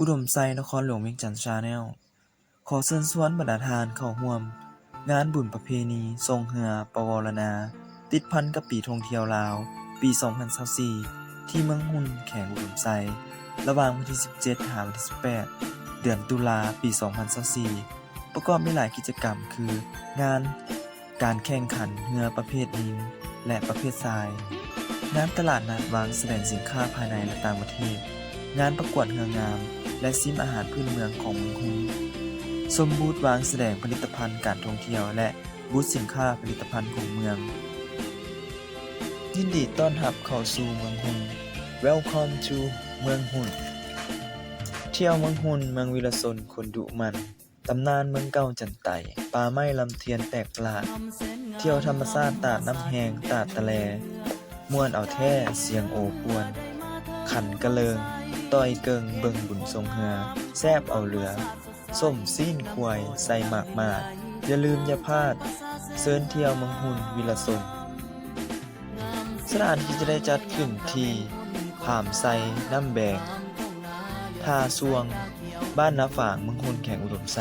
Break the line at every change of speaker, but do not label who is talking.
อุดมไซนครหลวงเวียงจันทน์ Channel ขอเชิญชวนบรรดาทานเข้าร่วมงานบุญประเพณีทรงเรือปวารณาติดพันกับปีท่องเที่ยวลาวปี 2024 ที่เมืองหุ่นแขวงอุดมไซระหว่างวันที่ 17 หาวันที่ 18 เดือนตุลาปี 2024 ประกอบด้วยหลายกิจกรรมคืองานการแข่งขันเรือประเภทยิงและประเภททรายงานตลาดนัดวางแสดงสินค้าภายในและต่างประเทศงานประกวดเรืองามและซิมอาหารพื้นเมืองของเมืองหุ่นชมบูธวางแสดงผลิตภัณฑ์การท่องเที่ยวและบูธสินค้าผลิตภัณฑ์ของเมืองยินดีต้อนรับเข้าสู่เมืองหุ่น Welcome to เมืองหุ่นเที่ยวเมืองหุ่นเมืองวีรชนคนดุมันตำนานเมืองเก่าจันไต่ป่าไม้ลำเทียนแปลกประหลาดเที่ยวธรรมชาติตาดน้ำแหงตาดตะแลม่วนเอาแท้เสียงโอป่วนขันกะเลิงต้อยเกิงเบิ่งบุญทรงเฮือแซบเอาเหลือส้มซีนควายใส่หมากมาดอย่าลืมอย่าพลาดเชิญเที่ยวเมืองหุ่นวีรชนสถานที่จะได้จัดขึ้นที่ผามไซน้ำแบงท่าซวงบ้านนาฝางเมืองหุ่นแขวงอุดมไซ